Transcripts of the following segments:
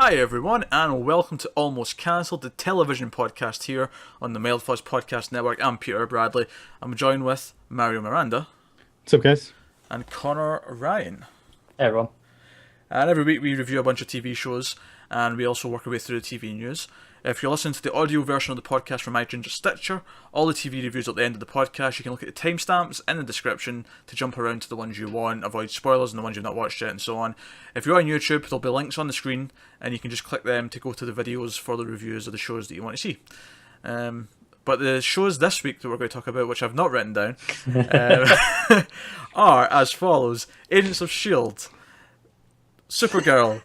Hi everyone, and welcome to Almost Cancelled, the television podcast here on the Mild Fuzz Podcast Network. I'm Peter Bradley. I'm joined with Mario Miranda. What's up, guys? And Connor Ryan. Hey everyone. And every week we review a bunch of TV shows, and we also work our way through the TV news. If you're listening to the audio version of the podcast from iTunes or Stitcher, all the TV reviews at the end of the podcast, you can look at the timestamps in the description to jump around to the ones you want, avoid spoilers and the ones you've not watched yet, and so on. If you're on YouTube, there'll be links on the screen, and you can just click them to go to the videos for the reviews of the shows that you want to see. But the shows this week that we're going to talk about, which I've not written down, are as follows: Agents of S.H.I.E.L.D., Supergirl,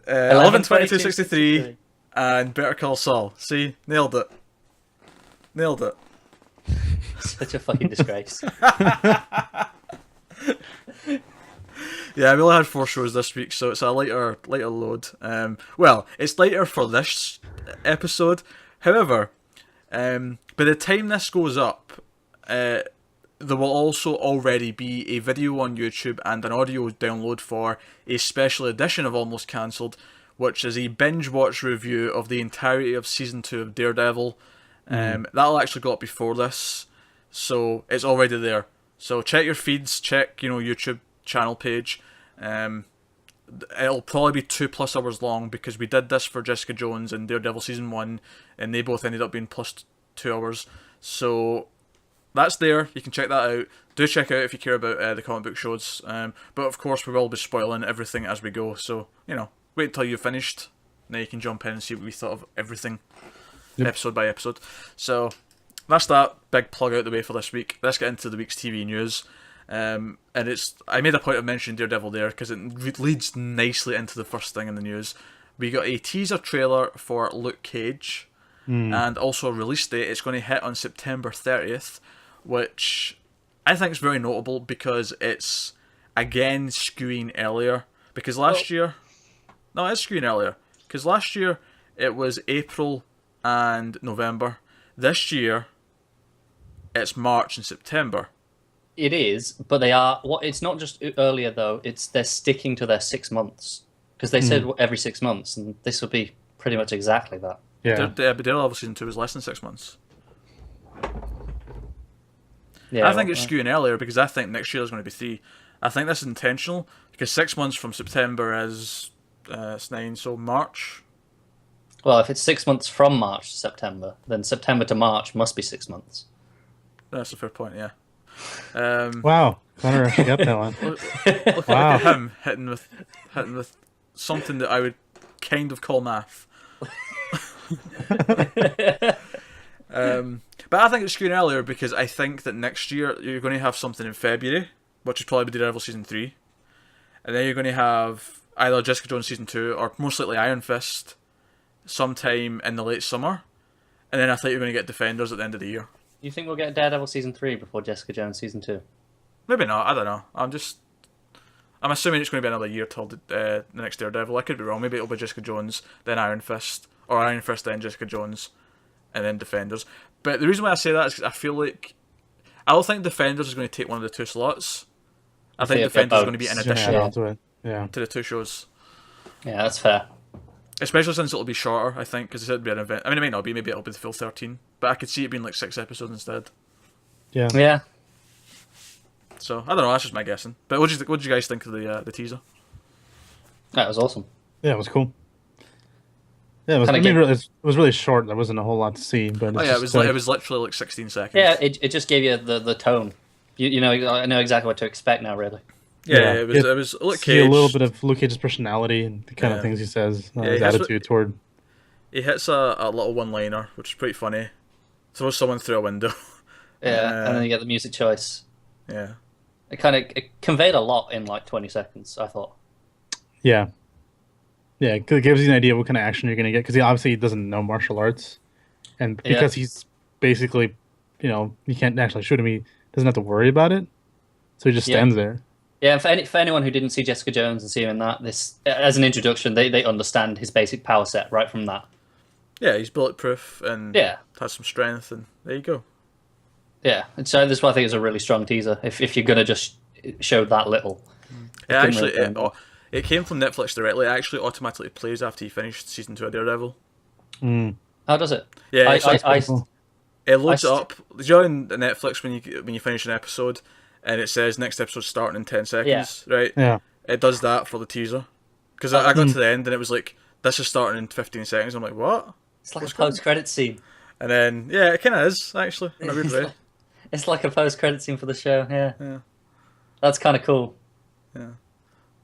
11/22/63, and Better Call Saul. See? Nailed it. Such a fucking disgrace. Yeah, we only had 4 shows this week, so it's a lighter load. Well, it's lighter for this episode. However, by the time this goes up, there will also already be a video on YouTube and an audio download for a special edition of Almost Cancelled, which is a binge watch review of the entirety of Season 2 of Daredevil. That'll actually go up before this, so it's already there. So check your feeds, check YouTube channel page. It'll probably be 2+ hours long because we did this for Jessica Jones and Daredevil Season 1, and they both ended up being plus 2 hours. So that's there. You can check that out. Do check out if you care about the comic book shows. But of course, we will be spoiling everything as we go. So, wait until you've finished. Now you can jump in and see what we thought of everything, episode by episode. So, that's that big plug out the way for this week. Let's get into the week's TV news. And I made a point of mentioning Daredevil there because it leads nicely into the first thing in the news. We got a teaser trailer for Luke Cage, and also a release date. It's going to hit on September 30th. Which I think is very notable because it's, again, skewing earlier. Because last year... No, it's skewing earlier. Because last year, it was April and November. This year, it's March and September. It is, but they are... It's not just earlier, though. They're sticking to their 6 months. Because they said every 6 months, and this will be pretty much exactly that. Yeah. But Daredevil Season 2 was less than 6 months. Yeah, I think it's skewing earlier because I think next year is going to be 3. I think this is intentional because 6 months from September is it's 9, so March. Well, if it's 6 months from March to September, then September to March must be 6 months. That's a fair point, yeah. Wow, Connor actually got that one. Look at him hitting with something that I would kind of call math. But I think it's skewing earlier because I think that next year you're going to have something in February, which is probably Daredevil Season 3. And then you're going to have either Jessica Jones Season 2 or most likely Iron Fist sometime in the late summer. And then I think you're going to get Defenders at the end of the year. You think we'll get Daredevil Season 3 before Jessica Jones Season 2? Maybe not, I don't know. I'm assuming it's going to be another year till the next Daredevil. I could be wrong. Maybe it'll be Jessica Jones, then Iron Fist, or Iron Fist, then Jessica Jones, and then Defenders. But the reason why I say that is because I feel like I don't think Defenders is going to take one of the 2 slots. I think Defenders is going to be in addition to the 2 shows. Yeah, that's fair. Especially since it'll be shorter, I think, because it'll be an event. I mean, it might not be. Maybe it'll be the full 13. But I could see it being like 6 episodes instead. Yeah. So I don't know. That's just my guessing. But what did you guys think of the teaser? That was awesome. Yeah, it was cool. Yeah, it was really short. There wasn't a whole lot to see, but it was literally like 16 seconds. Yeah, it just gave you the tone. You know, I know exactly what to expect now. Really. Yeah, it was Luke Cage. See a little bit of Luke Cage's personality and the kind of things he says, his attitude toward. He hits a little one-liner, which is pretty funny. Throws someone through a window. Yeah, and then you get the music choice. Yeah. It conveyed a lot in like 20 seconds, I thought. Yeah. Yeah, it gives you an idea of what kind of action you're going to get, because he obviously doesn't know martial arts. And because he's basically, you can't actually shoot him, he doesn't have to worry about it. So he just stands there. Yeah, and for anyone who didn't see Jessica Jones and see him in that, this as an introduction, they understand his basic power set right from that. Yeah, he's bulletproof and has some strength, and there you go. Yeah, and so this is why I think it's a really strong teaser. If you're gonna just show that little, it It came from Netflix directly. It actually automatically plays after you finish season 2 of Daredevil. How does it? Yeah, Cool. it loads it up. You know in Netflix when you finish an episode, and it says next episode starting in 10 seconds, right? Yeah. It does that for the teaser. Because I got to the end and it was like, this is starting in 15 seconds. I'm like, what? It's like a post-credit scene. And then, yeah, it kind of is, actually, in a weird way. It's like a post-credit scene for the show, yeah. Yeah. That's kind of cool. Yeah.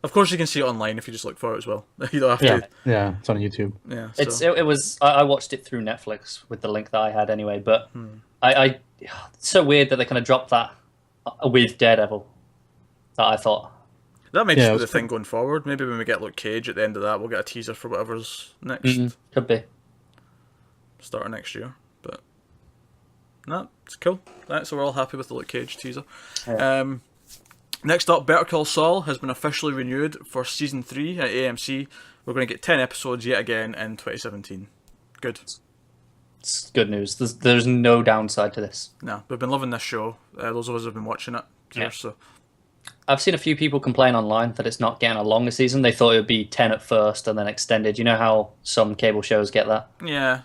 Of course, you can see it online if you just look for it as well. You don't have to. Yeah, it's on YouTube. Yeah. It was. I watched it through Netflix with the link that I had anyway. But it's so weird that they kind of dropped that with Daredevil. That I thought. That might just be the thing going forward. Maybe when we get Luke Cage at the end of that, we'll get a teaser for whatever's next. Could be. Start of next year. But no, it's cool. Right, so we're all happy with the Luke Cage teaser. Yeah. Next up, Better Call Saul has been officially renewed for season 3 at AMC. We're going to get 10 episodes yet again in 2017. Good. It's good news. There's no downside to this. No, we've been loving this show. Those of us have been watching it here, so. I've seen a few people complain online that it's not getting a longer season. They thought it would be 10 at first and then extended. You know how some cable shows get that? Yeah.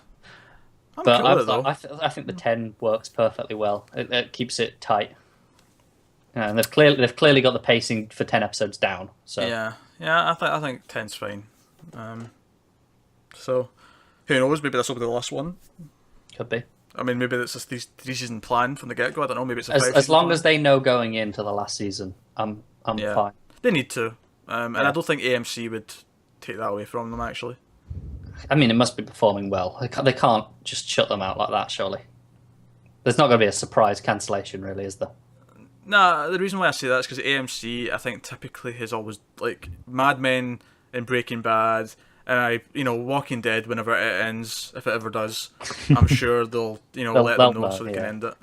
But I think the 10 works perfectly well. It keeps it tight. Yeah, and they've clearly got the pacing for 10 episodes down. So yeah, I think 10's fine. So who knows? Maybe this will be the last one. Could be. I mean, maybe it's a three-season plan from the get-go. I don't know. Maybe it's a as long as they know going into the last season, I'm fine. They need to, and I don't think AMC would take that away from them. Actually, I mean, it must be performing well. They can't just shut them out like that. Surely, there's not going to be a surprise cancellation, really, is there? Nah, the reason why I say that is because AMC, I think, typically has always, like, Mad Men and Breaking Bad, and Walking Dead, whenever it ends, if it ever does, I'm sure they'll let them know so they can end it,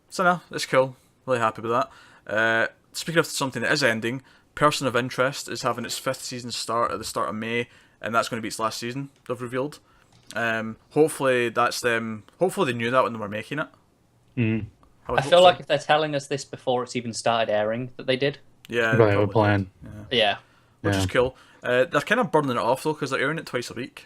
So no, it's cool. Really happy with that. Speaking of something that is ending, Person of Interest is having its 5th season start at the start of May, and that's going to be its last season, they've revealed. Hopefully that's them. Hopefully they knew that when they were making it. I feel like if they're telling us this before it's even started airing, that they did. Yeah, they have a plan. Yeah. Which is cool. They're kind of burning it off though, because they're airing it twice a week.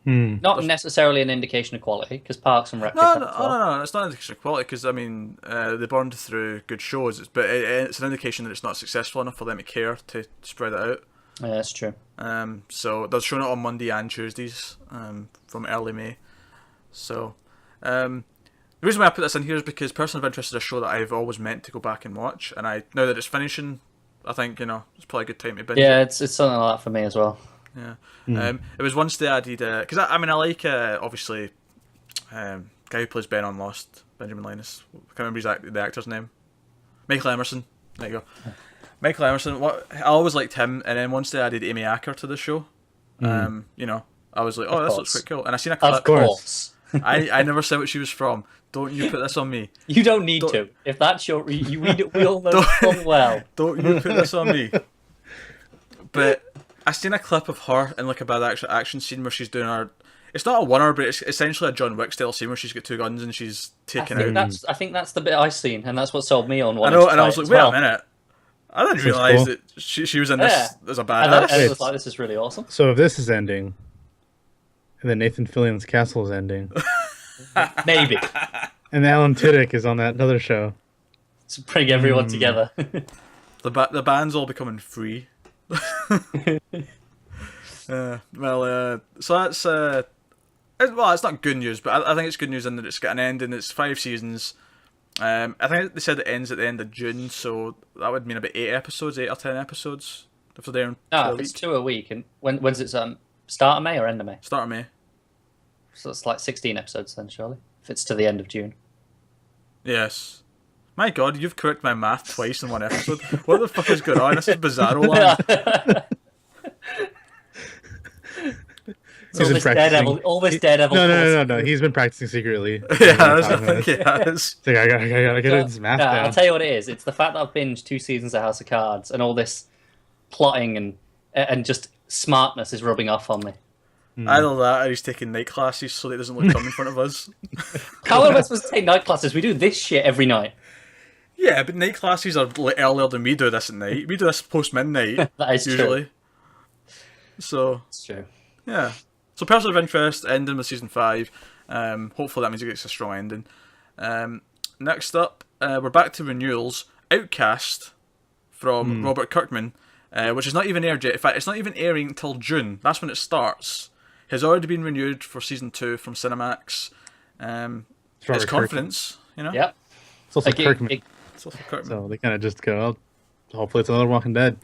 Not necessarily an indication of quality, because Parks and Rec. No, it's not an indication of quality, because I mean, they burned through good shows, but it's an indication that it's not successful enough for them to care to spread it out. Yeah, that's true. So they're showing it on Monday and Tuesdays from early May. So, the reason why I put this in here is because Person of Interest is a show that I've always meant to go back and watch, and now that it's finishing, I think it's probably a good time to binge. Yeah, it's something like that for me as well. Yeah, it was once they added because I like obviously guy who plays Ben on Lost, Benjamin Linus. I can't remember the actor's name. Michael Emerson. There you go. Michael Emerson. I always liked him, and then once they added Amy Acker to the show, I was like, oh, this looks quite cool. And I seen a clip. Of course. I never said what she was from. Don't you put this on me. You don't need to. If that's your... we all know full well. Don't you put this on me. But I seen a clip of her in like a bad action scene where she's doing her... It's not a one-er, but it's essentially a John Wick style scene where she's got 2 guns and she's taking out... I think that's the bit I seen, and that's what sold me on one. I know, and I was like, wait a minute. I didn't realise that she was in this as a badass. And it was like, this is really awesome. So if this is ending, and then Nathan Fillion's Castle is ending... Maybe. And Alan Tudyk is on that other show. To bring everyone together. The band's all becoming free. So that's it's not good news, but I think it's good news in that it's got an end and it's 5 seasons. I think they said it ends at the end of June, so that would mean about 8 or 10 episodes if they're there. It's 2 a week, and when's it start of May or end of May? Start of May. So it's like 16 episodes then, surely, if it's to the end of June. Yes. My God, you've corrected my math twice in one episode. What the fuck is going on? This is Bizarro Land. All this Daredevil. No. He's been practicing secretly. Yes. Like, I gotta get this math down. I'll tell you what it is. It's the fact that I've binged 2 seasons of House of Cards, and all this plotting and just smartness is rubbing off on me. Either that, or he's taking night classes so that he doesn't look dumb in front of us. How am I supposed to take night classes? We do this shit every night. Yeah, but night classes are earlier than we do this at night. We do this post midnight. That is usually. true. So It's true. yeah. So Person of Interest ending with season 5. Hopefully that means it gets a strong ending. Next up, we're back to renewals. Outcast from Robert Kirkman, which is not even aired yet. In fact, it's not even airing until June. That's when it starts. Has already been renewed for season 2 from Cinemax. It's confidence, you know. Yep. It's also Like, Kirkman. It's also Kirkman. So they kind of just go, oh, hopefully it's another Walking Dead.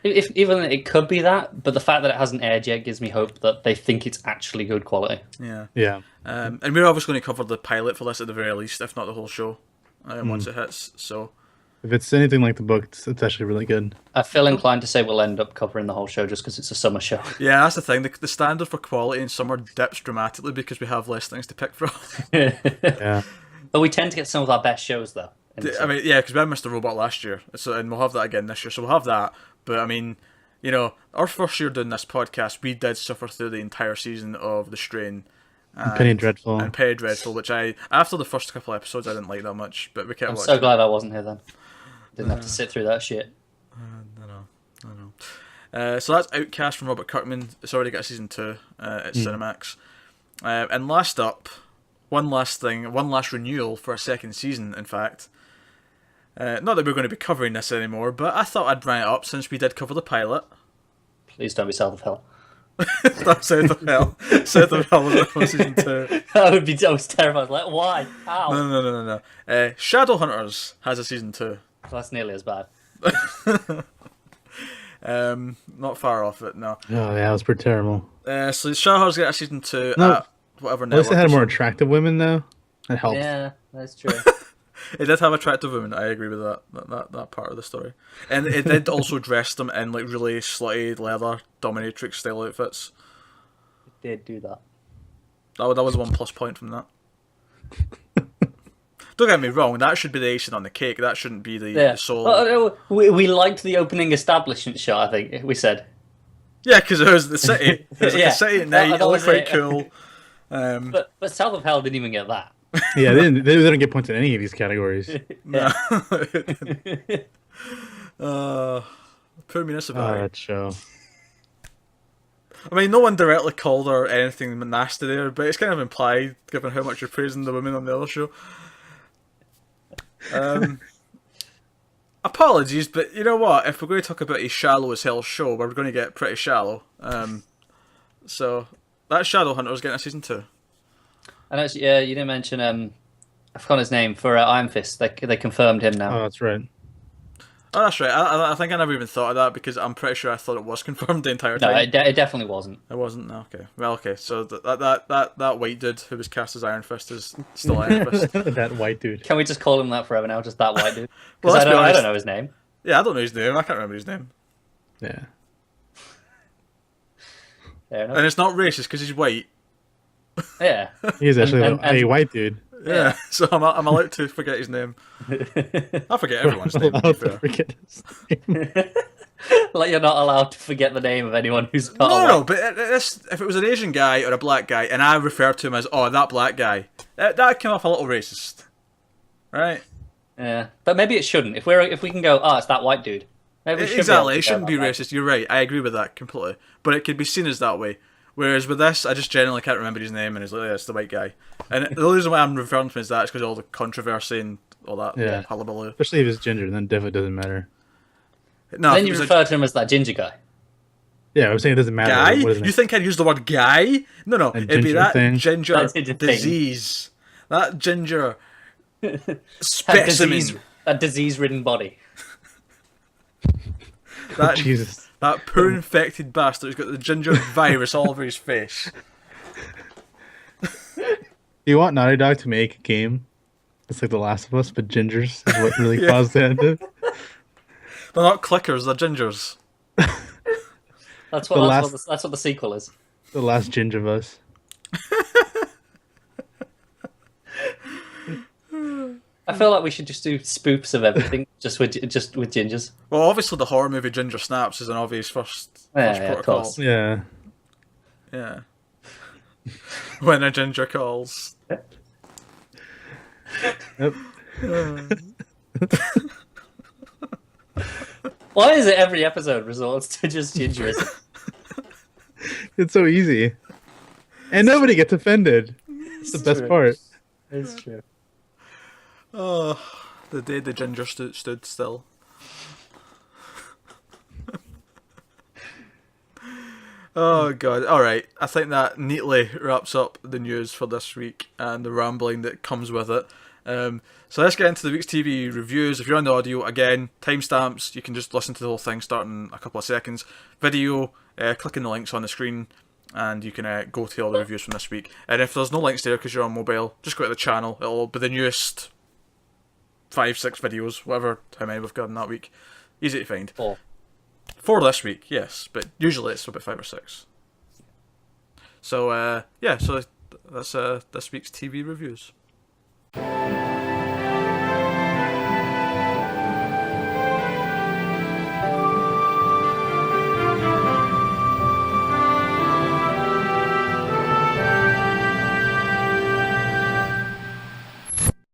If even it could be that, but the fact that it hasn't aired yet gives me hope that they think it's actually good quality. Yeah. Yeah. And we're obviously going to cover the pilot for this at the very least, if not the whole show, once it hits. So If it's anything like the book, it's actually really good. I feel inclined to say we'll end up covering the whole show just because it's a summer show. yeah, that's the thing. The standard for quality in summer dips dramatically because we have less things to pick from. Yeah. But we tend to get some of our best shows though. I mean, yeah, because we had Mr. Robot last year, so and we'll have that again this year. So we'll have that. But I mean, you know, our first year doing this podcast, we did suffer through the entire season of The Strain. Penny Dreadful. And Penny Dreadful, which after the first couple of episodes, I didn't like that much, but we kept I'm watching. so glad I wasn't here then. Didn't have to sit through that shit. I know. So that's Outcast from Robert Kirkman. It's already got a season 2 at Cinemax. And last up, one last renewal for a second season, in fact. Not that we're going to be covering this anymore, but I thought I'd bring it up since we did cover the pilot. Please don't be South of Hell. Not South of Hell. South of Hell was season 2. I was terrified. Like, why? How? No. Shadowhunters has a season 2. Well, that's nearly as bad. Not far off it, no. Oh, yeah, it was pretty terrible. So Shadowhunters get a season 2 No. at whatever At least network. they had more attractive women, though. That helped. Yeah, that's true. It did have attractive women. I agree with that part of the story, and it did also dress them in like really slutty leather dominatrix style outfits. It did do that. That was one plus point from that. Don't get me wrong. That should be the icing on the cake. That shouldn't be the sole. Oh, we liked the opening establishment shot. I think we said. Yeah, because it was the city. It was like Yeah. a city at night. That It was looked quite it. cool. But South of Hell didn't even get that. Yeah, they didn't get points in any of these categories. No. Poor municipality. That show. I mean, no one directly called her anything nasty there, but it's kind of implied, given how much you're praising the women on the other show. Apologies, but you know what? If we're going to talk about a shallow as hell show, we're going to get pretty shallow. So that Shadowhunter's getting a season 2. And actually, yeah, you didn't mention I forgot his name for Iron Fist. They confirmed him now. Oh, that's right. Oh, that's right. I think I never even thought of that because I'm pretty sure I thought it was confirmed the entire No, time. it definitely wasn't. It wasn't. No, okay. Well, okay. So that white dude who was cast as Iron Fist is still Iron Fist. That white dude. Can we just call him that forever now? Just that white dude? Well, Because let's be I honest. don't know his name. Yeah, I don't know his name. I can't remember his name. Yeah. Fair enough. And it's not racist because he's white. Yeah. He's actually And- a white dude. Yeah. So I'm allowed to forget his name. I forget everyone's name. To be I'll fair. forget his name. Like you're not allowed to forget the name of anyone who's not No, white. but if it was an Asian guy or a black guy, and I referred to him as that black guy, that came off a little racist, right? Yeah, but maybe it shouldn't. If we can go, it's that white dude. Maybe we should Exactly, be it shouldn't be racist. You're right. I agree with that completely. But it could be seen as that way. Whereas with this, I just generally can't remember his name, and it's like, it's the white guy. And the only reason why I'm referring to him as that is because of all the controversy and all that Yeah. hullabaloo. Especially if it's ginger, then definitely doesn't matter. No, Then if it you was a refer to him as that ginger guy. Yeah, I'm saying it doesn't matter. guy. What is it? You think I'd use the word guy? No. A It'd be ginger that thing? ginger That ginger thing. disease. That ginger specimen. That disease-ridden body. That Jesus. That poor infected bastard who's got the ginger virus all over his face. Do you want Naughty Dog to make a game? It's like The Last of Us, but gingers is what really caused it. They're not clickers, they're gingers. That's The what last- that's what the sequel is. The Last Ginger of Us. I feel like we should just do spoofs of everything, just with gingers. Well, obviously the horror movie Ginger Snaps is an obvious first Yeah, of protocol. course. Yeah. Yeah. When a ginger calls. Yep. Why is it every episode resorts to just gingerism? It's so easy, and nobody gets offended. It's the best true. part. It's true. Oh, the day the ginger stood still. Oh god. Alright, I think that neatly wraps up the news for this week and the rambling that comes with it. So let's get into the week's TV reviews. If you're on the audio, again, timestamps, you can just listen to the whole thing starting a couple of seconds. Video, clicking the links on the screen, and you can go to all the reviews from this week. And if there's no links there because you're on mobile, just go to the channel. It'll be the newest 5-6 videos, whatever how many we've got in that week. Easy to find. 4 this week, yes, but usually it's about 5 or 6. So, so that's this week's TV reviews.